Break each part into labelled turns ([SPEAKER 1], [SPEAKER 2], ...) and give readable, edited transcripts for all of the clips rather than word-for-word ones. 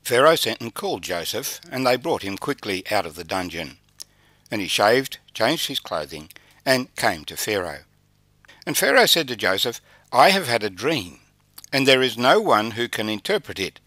[SPEAKER 1] Pharaoh sent and called Joseph, and they brought him quickly out of the dungeon. And he shaved, changed his clothing, and came to Pharaoh. And Pharaoh said to Joseph, I have had a dream, and there is no one who can interpret it,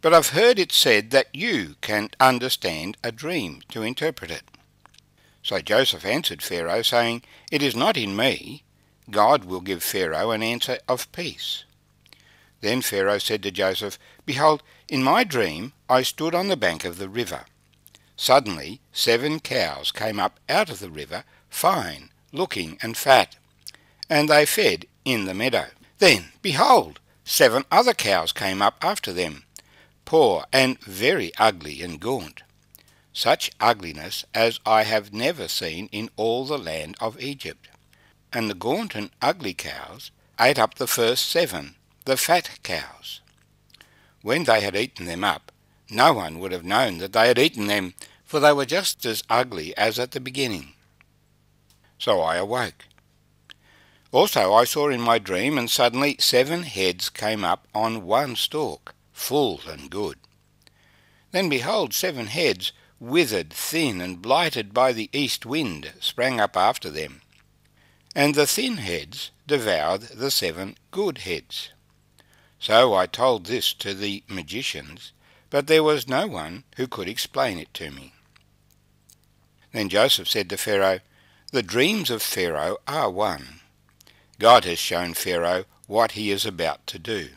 [SPEAKER 1] but I've heard it said that you can understand a dream to interpret it. So Joseph answered Pharaoh, saying, It is not in me. God will give Pharaoh an answer of peace. Then Pharaoh said to Joseph, Behold, in my dream I stood on the bank of the river. Suddenly 7 cows came up out of the river, fine looking and fat, and they fed in the meadow. Then, behold, 7 other cows came up after them, poor and very ugly and gaunt, such ugliness as I have never seen in all the land of Egypt. And the gaunt and ugly cows ate up the first 7, the fat cows. When they had eaten them up, no one would have known that they had eaten them, for they were just as ugly as at the beginning. So I awoke. Also I saw in my dream, and suddenly 7 heads came up on one stalk, full and good. Then behold, 7 heads, withered, thin, and blighted by the east wind, sprang up after them. And the thin heads devoured the 7 good heads. So I told this to the magicians, but there was no one who could explain it to me. Then Joseph said to Pharaoh, The dreams of Pharaoh are one. God has shown Pharaoh what he is about to do.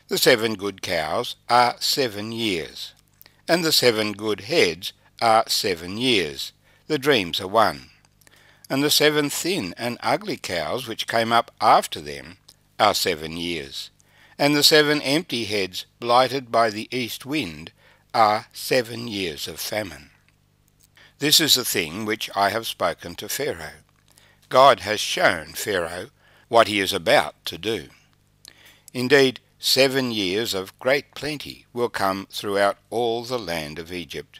[SPEAKER 1] The 7 good cows are 7 years, and the 7 good heads are 7 years. The dreams are one. And the 7 thin and ugly cows which came up after them are 7 years. And the 7 empty heads blighted by the east wind are 7 years of famine. This is the thing which I have spoken to Pharaoh. God has shown Pharaoh what he is about to do. Indeed, 7 years of great plenty will come throughout all the land of Egypt.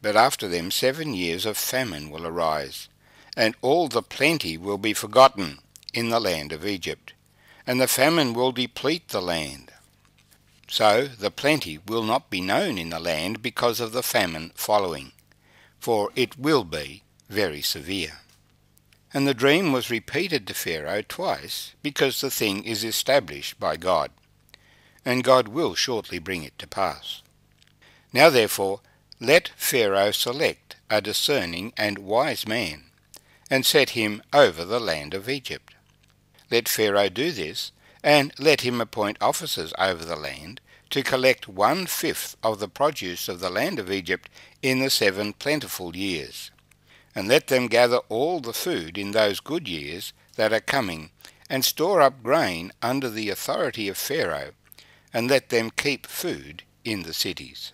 [SPEAKER 1] But after them 7 years of famine will arise, and all the plenty will be forgotten in the land of Egypt, and the famine will deplete the land. So the plenty will not be known in the land because of the famine following, for it will be very severe. And the dream was repeated to Pharaoh twice, because the thing is established by God, and God will shortly bring it to pass. Now therefore let Pharaoh select a discerning and wise man, and set him over the land of Egypt. Let Pharaoh do this, and let him appoint officers over the land, to collect 1/5 of the produce of the land of Egypt in the 7 plentiful years. And let them gather all the food in those good years that are coming, and store up grain under the authority of Pharaoh, and let them keep food in the cities.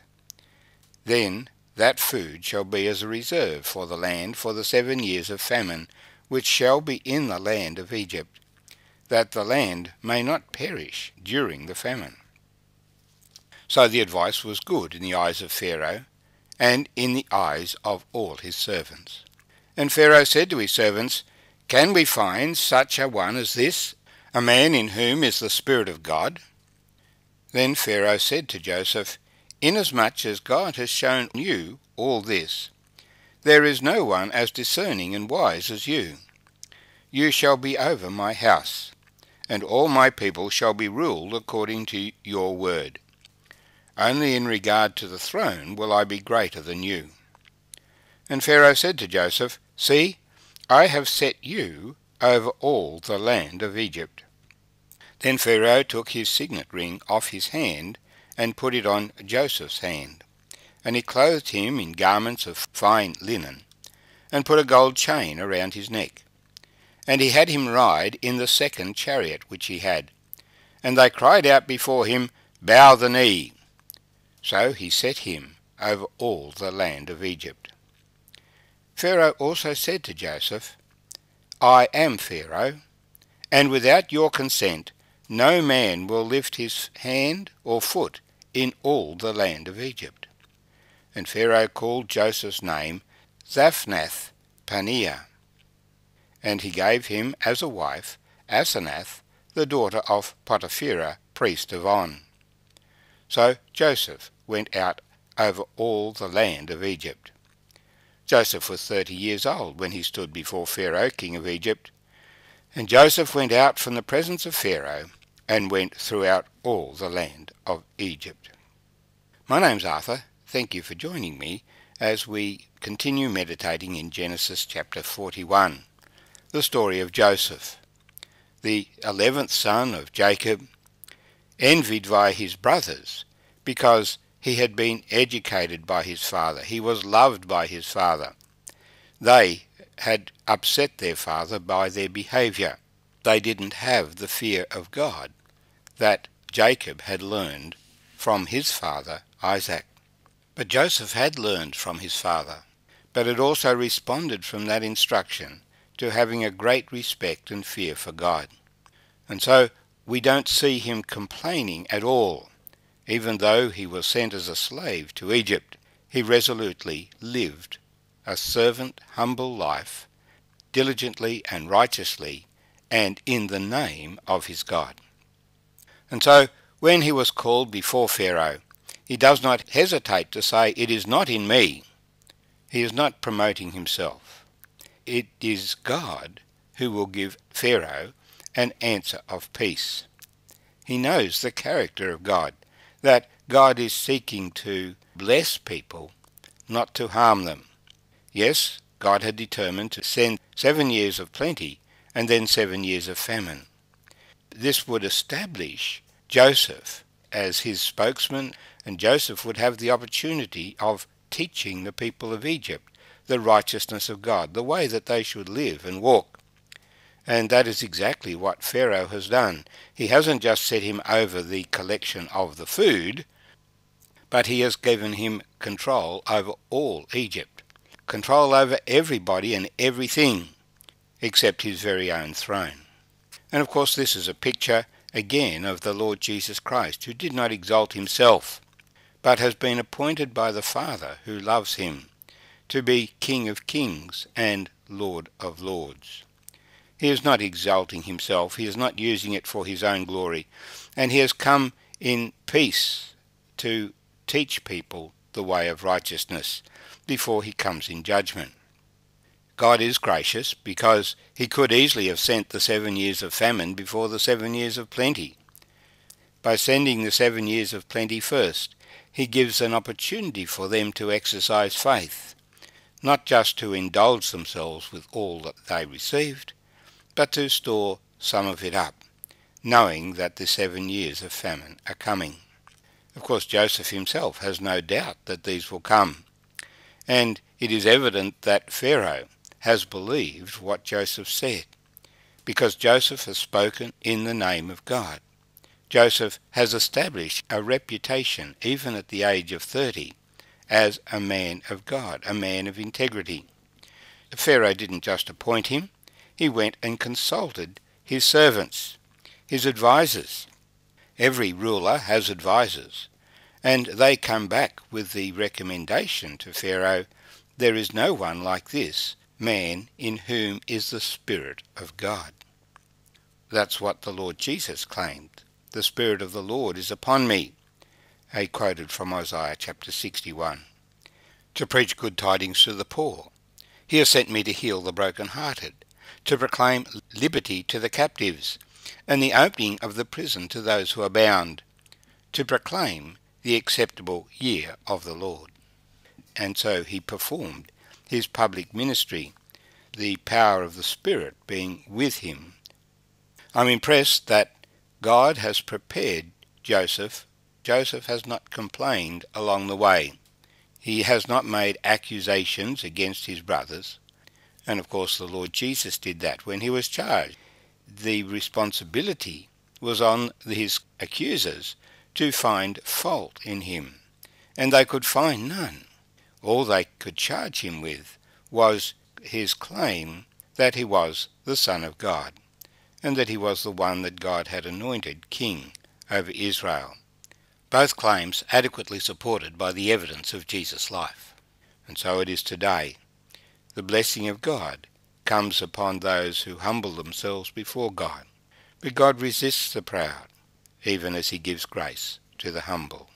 [SPEAKER 1] Then that food shall be as a reserve for the land for the 7 years of famine, which shall be in the land of Egypt, that the land may not perish during the famine. So the advice was good in the eyes of Pharaoh, and in the eyes of all his servants. And Pharaoh said to his servants, Can we find such a one as this, a man in whom is the Spirit of God? Then Pharaoh said to Joseph, Inasmuch as God has shown you all this, there is no one as discerning and wise as you. You shall be over my house, and all my people shall be ruled according to your word. Only in regard to the throne will I be greater than you. And Pharaoh said to Joseph, See, I have set you over all the land of Egypt. Then Pharaoh took his signet ring off his hand, and put it on Joseph's hand. And he clothed him in garments of fine linen, and put a gold chain around his neck. And he had him ride in the 2nd chariot which he had. And they cried out before him, Bow the knee. So he set him over all the land of Egypt. Pharaoh also said to Joseph, I am Pharaoh, and without your consent no man will lift his hand or foot in all the land of Egypt. And Pharaoh called Joseph's name Zaphnath-Paneah, and he gave him as a wife Asenath, the daughter of Potipherah, priest of On. So Joseph went out over all the land of Egypt. Joseph was 30 years old when he stood before Pharaoh, king of Egypt. And Joseph went out from the presence of Pharaoh and went throughout all the land of Egypt. My name's Arthur. Thank you for joining me as we continue meditating in Genesis chapter 41, the story of Joseph, the 11th son of Jacob, envied by his brothers because he had been educated by his father. He was loved by his father. They had upset their father by their behaviour. They didn't have the fear of God that Jacob had learned from his father Isaac. But Joseph had learned from his father, but had also responded from that instruction to having a great respect and fear for God. And so we don't see him complaining at all. Even though he was sent as a slave to Egypt, he resolutely lived a servant, humble life, diligently and righteously, and in the name of his God. And so, when he was called before Pharaoh, he does not hesitate to say, "It is not in me." He is not promoting himself. It is God who will give Pharaoh an answer of peace. He knows the character of God, that God is seeking to bless people, not to harm them. Yes, God had determined to send 7 years of plenty and then 7 years of famine. This would establish Joseph as his spokesman, and Joseph would have the opportunity of teaching the people of Egypt the righteousness of God, the way that they should live and walk. And that is exactly what Pharaoh has done. He hasn't just set him over the collection of the food, but he has given him control over all Egypt. Control over everybody and everything except his very own throne. And of course this is a picture again of the Lord Jesus Christ, who did not exalt himself, but has been appointed by the Father who loves him to be King of kings and Lord of lords. He is not exalting himself, he is not using it for his own glory, and he has come in peace to teach people the way of righteousness before he comes in judgment. God is gracious because he could easily have sent the 7 years of famine before the 7 years of plenty. By sending the 7 years of plenty first, he gives an opportunity for them to exercise faith, not just to indulge themselves with all that they received, but to store some of it up, knowing that the 7 years of famine are coming. Of course, Joseph himself has no doubt that these will come, and it is evident that Pharaoh has believed what Joseph said, because Joseph has spoken in the name of God. Joseph has established a reputation, even at the age of 30, as a man of God, a man of integrity. Pharaoh didn't just appoint him, he went and consulted his servants, his advisers. Every ruler has advisers, and they come back with the recommendation to Pharaoh, "There is no one like this man in whom is the Spirit of God." That's what the Lord Jesus claimed. "The Spirit of the Lord is upon me," he quoted from Isaiah chapter 61, "to preach good tidings to the poor. He has sent me to heal the broken-hearted, to proclaim liberty to the captives, and the opening of the prison to those who are bound, to proclaim the acceptable year of the Lord." And so he performed his public ministry, the power of the Spirit being with him. I'm impressed that God has prepared Joseph. Joseph has not complained along the way. He has not made accusations against his brothers. And of course the Lord Jesus did that when he was charged. The responsibility was on his accusers to find fault in him, and they could find none. All they could charge him with was his claim that he was the Son of God, and that he was the one that God had anointed king over Israel. Both claims adequately supported by the evidence of Jesus' life. And so it is today. The blessing of God comes upon those who humble themselves before God. But God resists the proud, even as he gives grace to the humble.